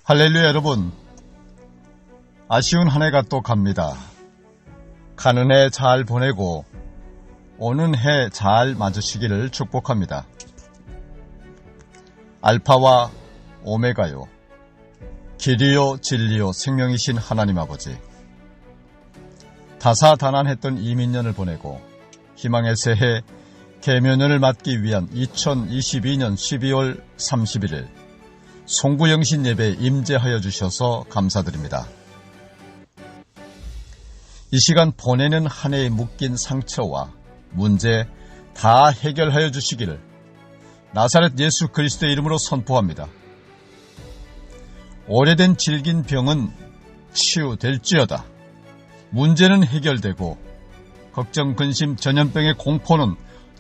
할렐루야 여러분, 아쉬운 한 해가 또 갑니다. 가는 해 잘 보내고 오는 해 잘 맞으시기를 축복합니다. 알파와 오메가요, 길이요 진리요 생명이신 하나님 아버지, 다사다난했던 이민년을 보내고 희망의 새해 개묘년을 맞기 위한 2022년 12월 31일 송구영신 예배에 임재하여 주셔서 감사드립니다. 이 시간 보내는 한 해에 묶인 상처와 문제 다 해결하여 주시기를 나사렛 예수 그리스도의 이름으로 선포합니다. 오래된 질긴 병은 치유될지어다. 문제는 해결되고 걱정, 근심, 전염병의 공포는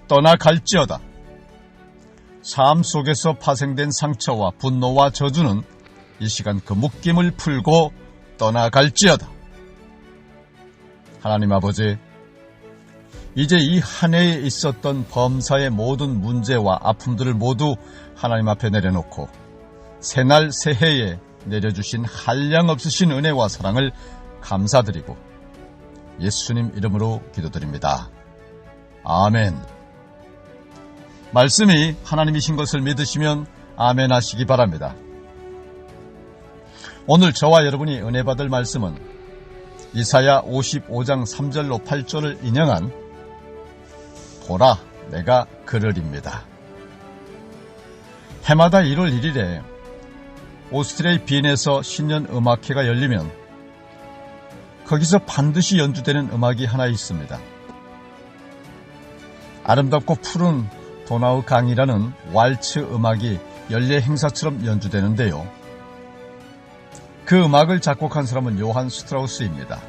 떠나갈지어다. 삶 속에서 파생된 상처와 분노와 저주는 이 시간 그 묶임을 풀고 떠나갈지어다. 하나님 아버지, 이제 이 한 해에 있었던 범사의 모든 문제와 아픔들을 모두 하나님 앞에 내려놓고 새날 새해에 내려주신 한량없으신 은혜와 사랑을 감사드리고 예수님 이름으로 기도드립니다. 아멘. 말씀이 하나님이신 것을 믿으시면 아멘 하시기 바랍니다. 오늘 저와 여러분이 은혜 받을 말씀은 이사야 55장 3절로 8절을 인용한 보라 내가 그러리입니다. 해마다 1월 1일에 오스트레일리아 빈에서 신년 음악회가 열리면 거기서 반드시 연주되는 음악이 하나 있습니다. 아름답고 푸른 도나우 강이라는 왈츠 음악이 연례 행사처럼 연주되는데요. 그 음악을 작곡한 사람은 요한 스트라우스입니다.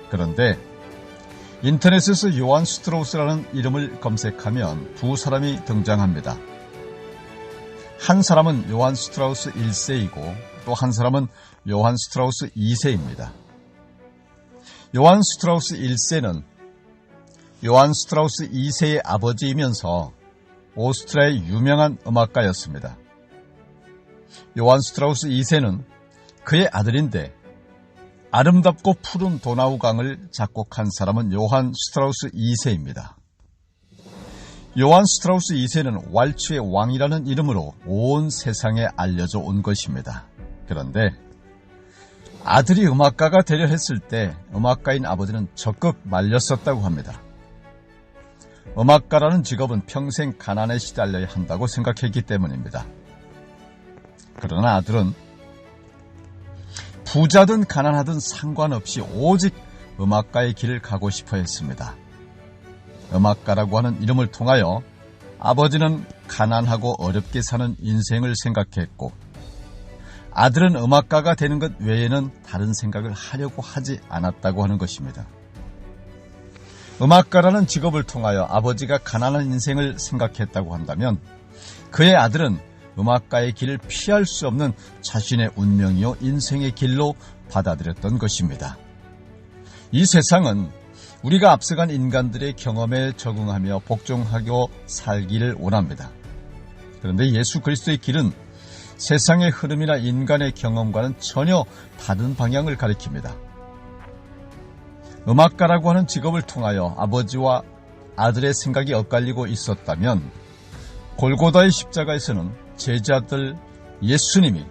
그런데 인터넷에서 요한 스트라우스라는 이름을 검색하면 두 사람이 등장합니다. 한 사람은 요한 스트라우스 1세이고 또 한 사람은 요한 스트라우스 2세입니다. 요한 스트라우스 1세는 요한 스트라우스 2세의 아버지이면서 오스트리아의 유명한 음악가였습니다. 요한 스트라우스 2세는 그의 아들인데 아름답고 푸른 도나우 강을 작곡한 사람은 요한 스트라우스 2세입니다. 요한 스트라우스 2세는 왈츠의 왕이라는 이름으로 온 세상에 알려져 온 것입니다. 그런데 아들이 음악가가 되려 했을 때 음악가인 아버지는 적극 말렸었다고 합니다. 음악가라는 직업은 평생 가난에 시달려야 한다고 생각했기 때문입니다. 그러나 아들은 부자든 가난하든 상관없이 오직 음악가의 길을 가고 싶어 했습니다. 음악가라고 하는 이름을 통하여 아버지는 가난하고 어렵게 사는 인생을 생각했고 아들은 음악가가 되는 것 외에는 다른 생각을 하려고 하지 않았다고 하는 것입니다. 음악가라는 직업을 통하여 아버지가 가난한 인생을 생각했다고 한다면 그의 아들은 음악가의 길을 피할 수 없는 자신의 운명이요 인생의 길로 받아들였던 것입니다. 이 세상은 우리가 앞서간 인간들의 경험에 적응하며 복종하고 살기를 원합니다. 그런데 예수 그리스도의 길은 세상의 흐름이나 인간의 경험과는 전혀 다른 방향을 가리킵니다. 음악가라고 하는 직업을 통하여 아버지와 아들의 생각이 엇갈리고 있었다면 골고다의 십자가에서는 제자들 예수님이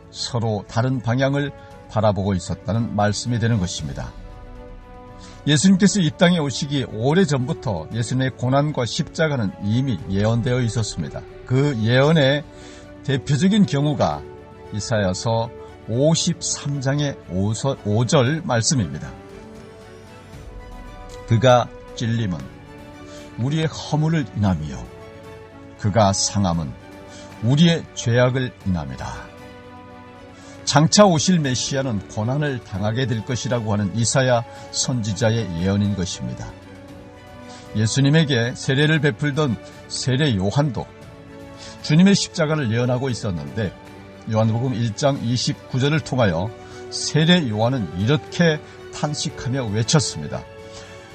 서로 다른 방향을 바라보고 있었다는 말씀이 되는 것입니다. 예수님께서 이 땅에 오시기 오래전부터 예수님의 고난과 십자가는 이미 예언되어 있었습니다. 그 예언의 대표적인 경우가 이사야서 53장의 5절 말씀입니다. 그가 찔림은 우리의 허물을 인함이요 그가 상함은 우리의 죄악을 인함이라. 장차 오실 메시아는 고난을 당하게 될 것이라고 하는 이사야 선지자의 예언인 것입니다. 예수님에게 세례를 베풀던 세례 요한도 주님의 십자가를 예언하고 있었는데 요한복음 1장 29절을 통하여 세례 요한은 이렇게 탄식하며 외쳤습니다.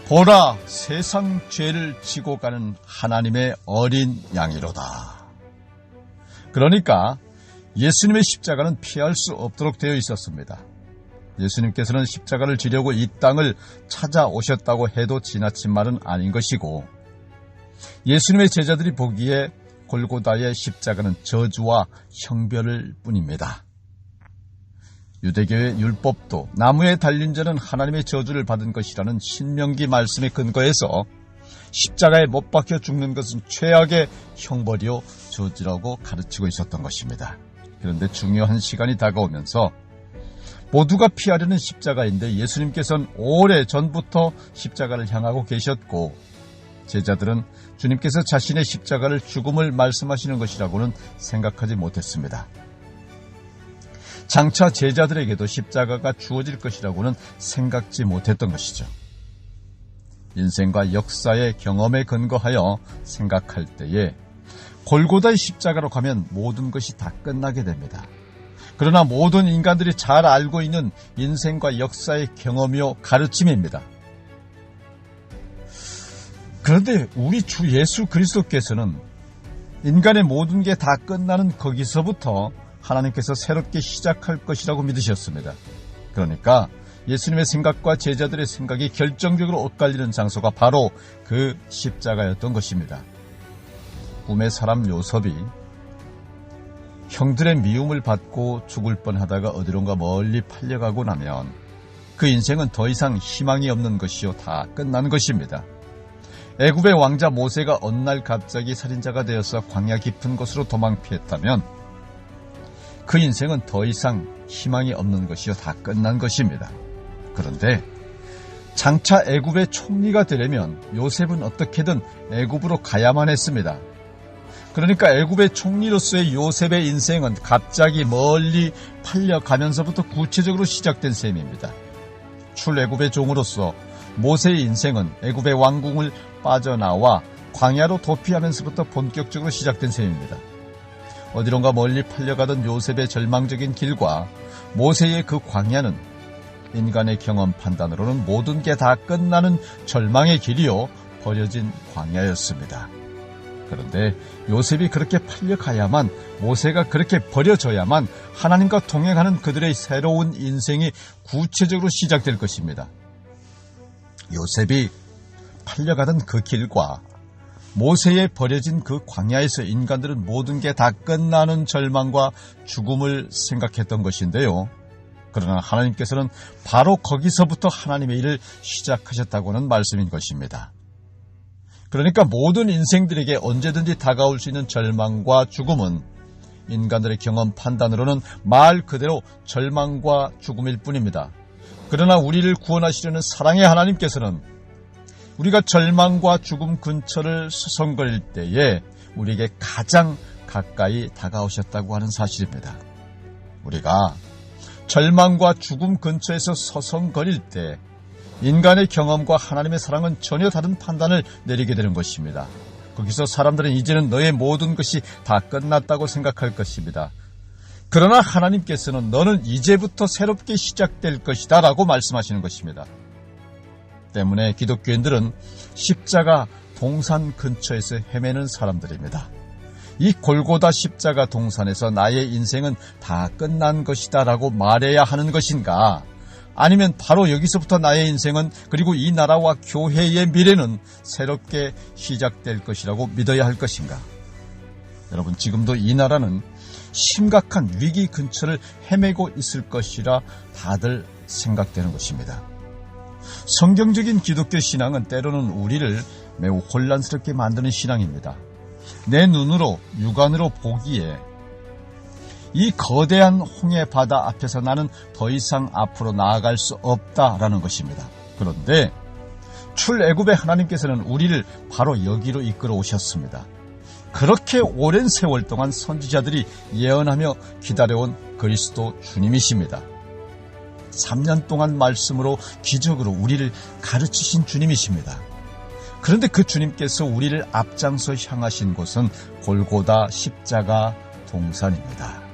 보라, 세상 죄를 지고 가는 하나님의 어린 양이로다. 그러니까 예수님의 십자가는 피할 수 없도록 되어 있었습니다. 예수님께서는 십자가를 지려고 이 땅을 찾아오셨다고 해도 지나친 말은 아닌 것이고, 예수님의 제자들이 보기에 골고다의 십자가는 저주와 형벌일 뿐입니다. 유대교의 율법도 나무에 달린 자는 하나님의 저주를 받은 것이라는 신명기 말씀에 근거해서 십자가에 못 박혀 죽는 것은 최악의 형벌이요 저주라고 가르치고 있었던 것입니다. 그런데 중요한 시간이 다가오면서 모두가 피하려는 십자가인데 예수님께서는 오래전부터 십자가를 향하고 계셨고, 제자들은 주님께서 자신의 십자가를 죽음을 말씀하시는 것이라고는 생각하지 못했습니다. 장차 제자들에게도 십자가가 주어질 것이라고는 생각지 못했던 것이죠. 인생과 역사의 경험에 근거하여 생각할 때에 골고다의 십자가로 가면 모든 것이 다 끝나게 됩니다. 그러나 모든 인간들이 잘 알고 있는 인생과 역사의 경험이요 가르침입니다. 그런데 우리 주 예수 그리스도께서는 인간의 모든 게 다 끝나는 거기서부터 하나님께서 새롭게 시작할 것이라고 믿으셨습니다. 그러니까 예수님의 생각과 제자들의 생각이 결정적으로 엇갈리는 장소가 바로 그 십자가였던 것입니다. 꿈의 사람 요셉이 형들의 미움을 받고 죽을 뻔하다가 어디론가 멀리 팔려가고 나면 그 인생은 더 이상 희망이 없는 것이요 다 끝난 것입니다. 애굽의 왕자 모세가 어느 날 갑자기 살인자가 되어서 광야 깊은 곳으로 도망 피했다면 그 인생은 더 이상 희망이 없는 것이요 다 끝난 것입니다. 그런데 장차 애굽의 총리가 되려면 요셉은 어떻게든 애굽으로 가야만 했습니다. 그러니까 애굽의 총리로서의 요셉의 인생은 갑자기 멀리 팔려가면서부터 구체적으로 시작된 셈입니다. 출애굽의 종으로서 모세의 인생은 애굽의 왕궁을 빠져나와 광야로 도피하면서부터 본격적으로 시작된 셈입니다. 어디론가 멀리 팔려가던 요셉의 절망적인 길과 모세의 그 광야는 인간의 경험 판단으로는 모든 게 다 끝나는 절망의 길이요 버려진 광야였습니다. 그런데 요셉이 그렇게 팔려가야만, 모세가 그렇게 버려져야만 하나님과 동행하는 그들의 새로운 인생이 구체적으로 시작될 것입니다. 요셉이 팔려가던 그 길과 모세에 버려진 그 광야에서 인간들은 모든 게 다 끝나는 절망과 죽음을 생각했던 것인데요. 그러나 하나님께서는 바로 거기서부터 하나님의 일을 시작하셨다고는 말씀인 것입니다. 그러니까 모든 인생들에게 언제든지 다가올 수 있는 절망과 죽음은 인간들의 경험 판단으로는 말 그대로 절망과 죽음일 뿐입니다. 그러나 우리를 구원하시려는 사랑의 하나님께서는 우리가 절망과 죽음 근처를 서성거릴 때에 우리에게 가장 가까이 다가오셨다고 하는 사실입니다. 우리가 절망과 죽음 근처에서 서성거릴 때 인간의 경험과 하나님의 사랑은 전혀 다른 판단을 내리게 되는 것입니다. 거기서 사람들은 이제는 너의 모든 것이 다 끝났다고 생각할 것입니다. 그러나 하나님께서는 너는 이제부터 새롭게 시작될 것이다 라고 말씀하시는 것입니다. 때문에 기독교인들은 십자가 동산 근처에서 헤매는 사람들입니다. 이 골고다 십자가 동산에서 나의 인생은 다 끝난 것이다 라고 말해야 하는 것인가? 아니면 바로 여기서부터 나의 인생은, 그리고 이 나라와 교회의 미래는 새롭게 시작될 것이라고 믿어야 할 것인가? 여러분, 지금도 이 나라는 심각한 위기 근처를 헤매고 있을 것이라 다들 생각되는 것입니다. 성경적인 기독교 신앙은 때로는 우리를 매우 혼란스럽게 만드는 신앙입니다. 내 눈으로, 육안으로 보기에 이 거대한 홍해 바다 앞에서 나는 더 이상 앞으로 나아갈 수 없다라는 것입니다. 그런데 출애굽의 하나님께서는 우리를 바로 여기로 이끌어 오셨습니다. 그렇게 오랜 세월 동안 선지자들이 예언하며 기다려온 그리스도 주님이십니다. 3년 동안 말씀으로 기적으로 우리를 가르치신 주님이십니다. 그런데 그 주님께서 우리를 앞장서 향하신 곳은 골고다 십자가 동산입니다.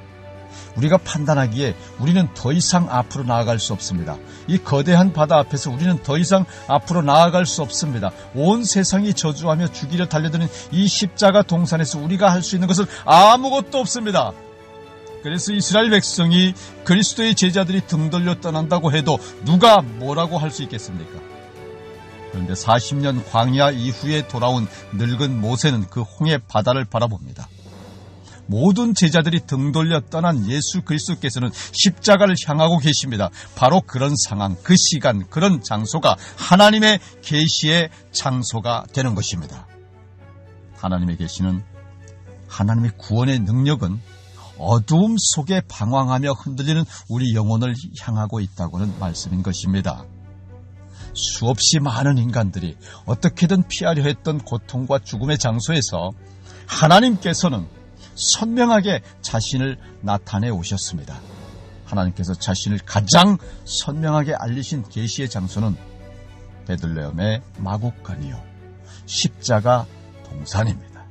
우리가 판단하기에 우리는 더 이상 앞으로 나아갈 수 없습니다. 이 거대한 바다 앞에서 우리는 더 이상 앞으로 나아갈 수 없습니다. 온 세상이 저주하며 죽이려 달려드는 이 십자가 동산에서 우리가 할 수 있는 것은 아무것도 없습니다. 그래서 이스라엘 백성이 그리스도의 제자들이 등 돌려 떠난다고 해도 누가 뭐라고 할 수 있겠습니까? 그런데 40년 광야 이후에 돌아온 늙은 모세는 그 홍해 바다를 바라봅니다. 모든 제자들이 등 돌려 떠난 예수 그리스도께서는 십자가를 향하고 계십니다. 바로 그런 상황, 그 시간, 그런 장소가 하나님의 계시의 장소가 되는 것입니다. 하나님의 계시는, 하나님의 구원의 능력은 어두움 속에 방황하며 흔들리는 우리 영혼을 향하고 있다고는 말씀인 것입니다. 수없이 많은 인간들이 어떻게든 피하려 했던 고통과 죽음의 장소에서 하나님께서는 선명하게 자신을 나타내 오셨습니다. 하나님께서 자신을 가장 선명하게 알리신 계시의 장소는 베들레헴의 마구간이요, 십자가 동산입니다.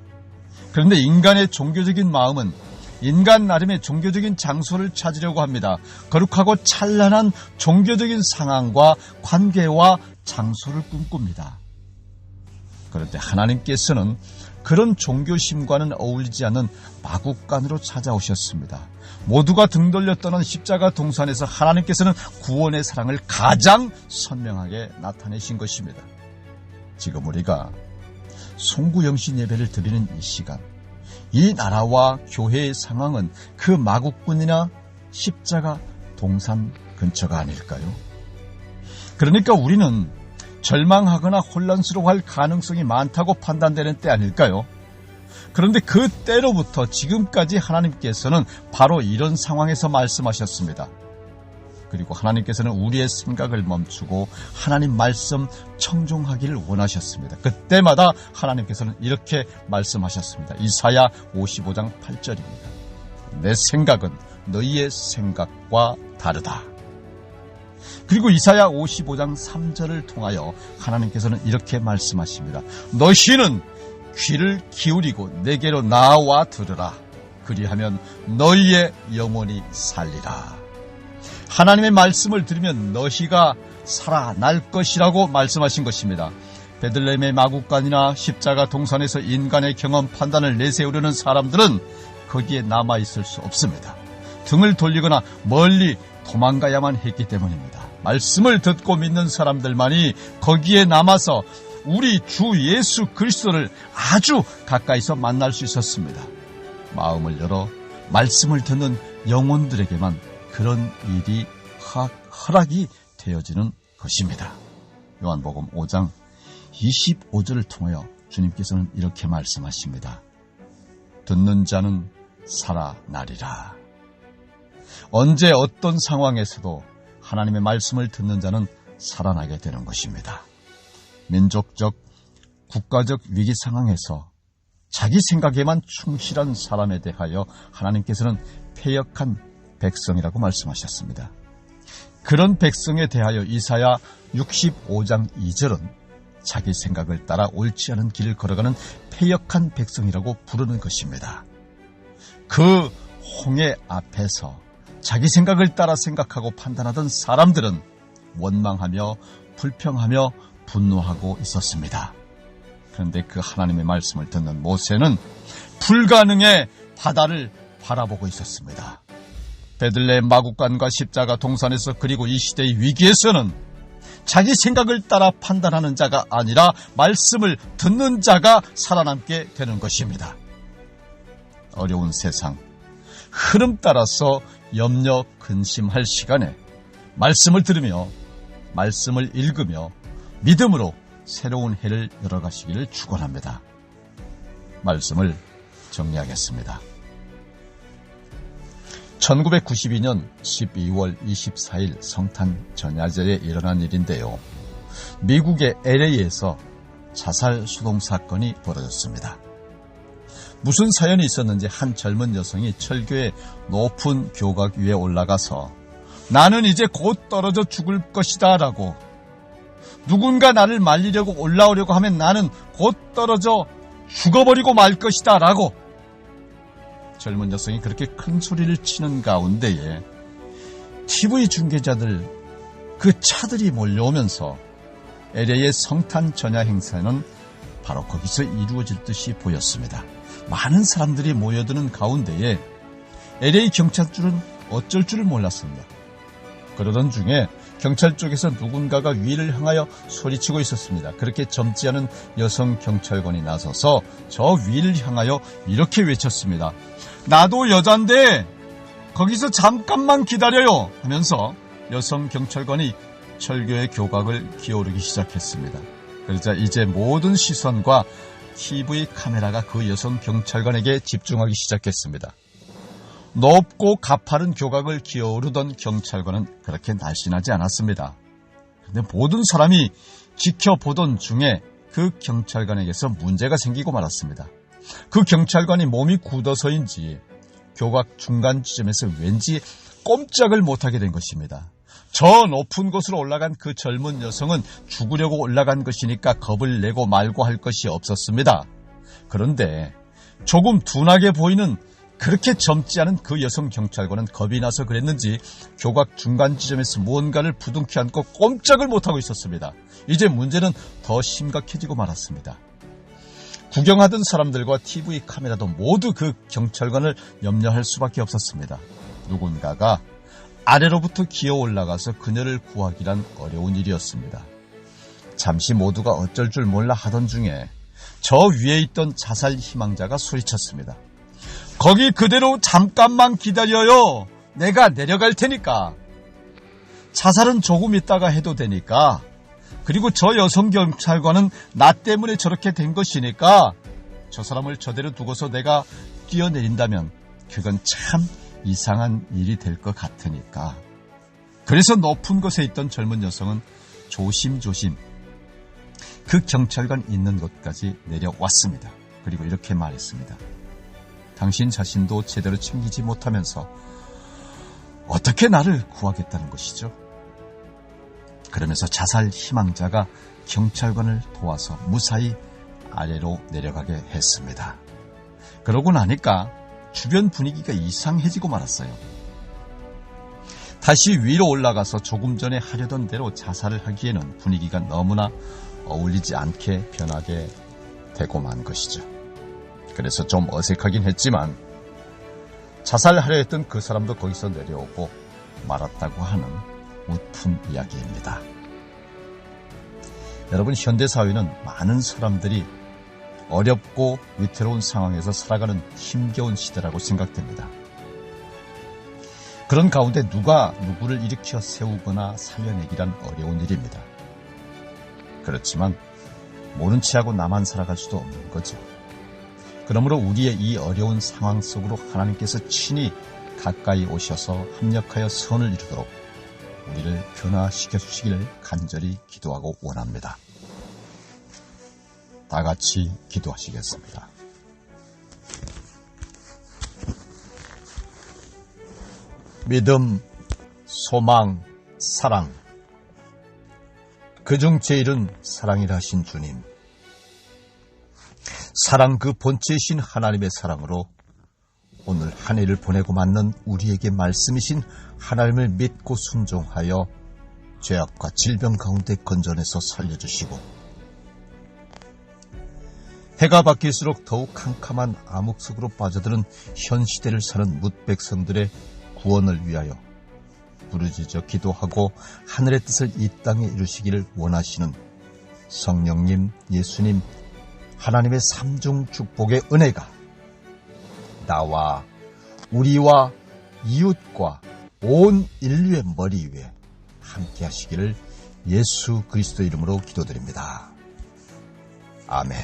그런데 인간의 종교적인 마음은 인간 나름의 종교적인 장소를 찾으려고 합니다. 거룩하고 찬란한 종교적인 상황과 관계와 장소를 꿈꿉니다. 그런데 하나님께서는 그런 종교심과는 어울리지 않는 마구간으로 찾아오셨습니다. 모두가 등 돌려 떠난 십자가 동산에서 하나님께서는 구원의 사랑을 가장 선명하게 나타내신 것입니다. 지금 우리가 송구영신 예배를 드리는 이 시간, 이 나라와 교회의 상황은 그 마구간이나 십자가 동산 근처가 아닐까요? 그러니까 우리는 절망하거나 혼란스러워할 가능성이 많다고 판단되는 때 아닐까요? 그런데 그 때로부터 지금까지 하나님께서는 바로 이런 상황에서 말씀하셨습니다. 그리고 하나님께서는 우리의 생각을 멈추고 하나님 말씀 청종하기를 원하셨습니다. 그때마다 하나님께서는 이렇게 말씀하셨습니다. 이사야 55장 8절입니다. 내 생각은 너희의 생각과 다르다. 그리고 이사야 55장 3절을 통하여 하나님께서는 이렇게 말씀하십니다. 너희는 귀를 기울이고 내게로 나와 들으라. 그리하면 너희의 영혼이 살리라. 하나님의 말씀을 들으면 너희가 살아날 것이라고 말씀하신 것입니다. 베들레헴의 마구간이나 십자가 동산에서 인간의 경험 판단을 내세우려는 사람들은 거기에 남아있을 수 없습니다. 등을 돌리거나 멀리 도망가야만 했기 때문입니다. 말씀을 듣고 믿는 사람들만이 거기에 남아서 우리 주 예수 그리스도를 아주 가까이서 만날 수 있었습니다. 마음을 열어 말씀을 듣는 영혼들에게만 그런 일이 허락이 되어지는 것입니다. 요한복음 5장 25절을 통하여 주님께서는 이렇게 말씀하십니다. 듣는 자는 살아나리라. 언제 어떤 상황에서도 하나님의 말씀을 듣는 자는 살아나게 되는 것입니다. 민족적, 국가적 위기 상황에서 자기 생각에만 충실한 사람에 대하여 하나님께서는 패역한 백성이라고 말씀하셨습니다. 그런 백성에 대하여 이사야 65장 2절은 자기 생각을 따라 옳지 않은 길을 걸어가는 패역한 백성이라고 부르는 것입니다. 그 홍해 앞에서 자기 생각을 따라 생각하고 판단하던 사람들은 원망하며 불평하며 분노하고 있었습니다. 그런데 그 하나님의 말씀을 듣는 모세는 불가능의 바다를 바라보고 있었습니다. 베들레헴 마구간과 십자가 동산에서 그리고 이 시대의 위기에서는 자기 생각을 따라 판단하는 자가 아니라 말씀을 듣는 자가 살아남게 되는 것입니다. 어려운 세상, 흐름 따라서 염려 근심할 시간에 말씀을 들으며 말씀을 읽으며 믿음으로 새로운 해를 열어가시기를 축원합니다. 말씀을 정리하겠습니다. 1992년 12월 24일 성탄 전야제에 일어난 일인데요. 미국의 LA에서 자살 수동 사건이 벌어졌습니다. 무슨 사연이 있었는지 한 젊은 여성이 철교의 높은 교각 위에 올라가서 나는 이제 곧 떨어져 죽을 것이다 라고, 누군가 나를 말리려고 올라오려고 하면 나는 곧 떨어져 죽어버리고 말 것이다 라고 젊은 여성이 그렇게 큰 소리를 치는 가운데에 TV 중계자들, 그 차들이 몰려오면서 LA의 성탄 전야 행사는 바로 거기서 이루어질 듯이 보였습니다. 많은 사람들이 모여드는 가운데에 LA 경찰들은 어쩔 줄을 몰랐습니다. 그러던 중에 경찰 쪽에서 누군가가 위를 향하여 소리치고 있었습니다. 그렇게 젊지 않은 여성 경찰관이 나서서 저 위를 향하여 이렇게 외쳤습니다. 나도 여잔데 거기서 잠깐만 기다려요 하면서 여성 경찰관이 철교의 교각을 기어오르기 시작했습니다. 그러자 이제 모든 시선과 TV 카메라가 그 여성 경찰관에게 집중하기 시작했습니다. 높고 가파른 교각을 기어오르던 경찰관은 그렇게 날씬하지 않았습니다. 그런데 모든 사람이 지켜보던 중에 그 경찰관에게서 문제가 생기고 말았습니다. 그 경찰관이 몸이 굳어서인지 교각 중간 지점에서 왠지 꼼짝을 못하게 된 것입니다. 저 높은 곳으로 올라간 그 젊은 여성은 죽으려고 올라간 것이니까 겁을 내고 말고 할 것이 없었습니다. 그런데 조금 둔하게 보이는 그렇게 젊지 않은 그 여성 경찰관은 겁이 나서 그랬는지 교각 중간 지점에서 무언가를 부둥켜 안고 꼼짝을 못하고 있었습니다. 이제 문제는 더 심각해지고 말았습니다. 구경하던 사람들과 TV 카메라도 모두 그 경찰관을 염려할 수밖에 없었습니다. 누군가가 아래로부터 기어 올라가서 그녀를 구하기란 어려운 일이었습니다. 잠시 모두가 어쩔 줄 몰라 하던 중에 저 위에 있던 자살 희망자가 소리쳤습니다. 거기 그대로 잠깐만 기다려요. 내가 내려갈 테니까. 자살은 조금 있다가 해도 되니까. 그리고 저 여성 경찰관은 나 때문에 저렇게 된 것이니까 저 사람을 저대로 두고서 내가 뛰어내린다면 그건 참 이상한 일이 될 것 같으니까. 그래서 높은 곳에 있던 젊은 여성은 조심조심 그 경찰관 있는 곳까지 내려왔습니다. 그리고 이렇게 말했습니다. 당신 자신도 제대로 챙기지 못하면서 어떻게 나를 구하겠다는 것이죠? 그러면서 자살 희망자가 경찰관을 도와서 무사히 아래로 내려가게 했습니다. 그러고 나니까 주변 분위기가 이상해지고 말았어요. 다시 위로 올라가서 조금 전에 하려던 대로 자살을 하기에는 분위기가 너무나 어울리지 않게 변하게 되고 만 것이죠. 그래서 좀 어색하긴 했지만 자살하려 했던 그 사람도 거기서 내려오고 말았다고 하는 웃픈 이야기입니다. 여러분, 현대사회는 많은 사람들이 어렵고 위태로운 상황에서 살아가는 힘겨운 시대라고 생각됩니다. 그런 가운데 누가 누구를 일으켜 세우거나 살려내기란 어려운 일입니다. 그렇지만 모른 체하고 나만 살아갈 수도 없는 거죠. 그러므로 우리의 이 어려운 상황 속으로 하나님께서 친히 가까이 오셔서 합력하여 선을 이루도록 우리를 변화시켜 주시기를 간절히 기도하고 원합니다. 다 같이 기도하시겠습니다. 믿음, 소망, 사랑. 그중 제일은 사랑이라 하신 주님. 사랑 그 본체이신 하나님의 사랑으로 오늘 한 해를 보내고 맞는 우리에게 말씀이신 하나님을 믿고 순종하여 죄악과 질병 가운데 건져내서 살려주시고 해가 바뀔수록 더욱 캄캄한 암흑 속으로 빠져드는 현 시대를 사는 뭇백성들의 구원을 위하여 부르짖어 기도하고 하늘의 뜻을 이 땅에 이루시기를 원하시는 성령님, 예수님, 하나님의 삼중 축복의 은혜가 나와 우리와 이웃과 온 인류의 머리 위에 함께 하시기를 예수 그리스도 이름으로 기도드립니다. 아멘.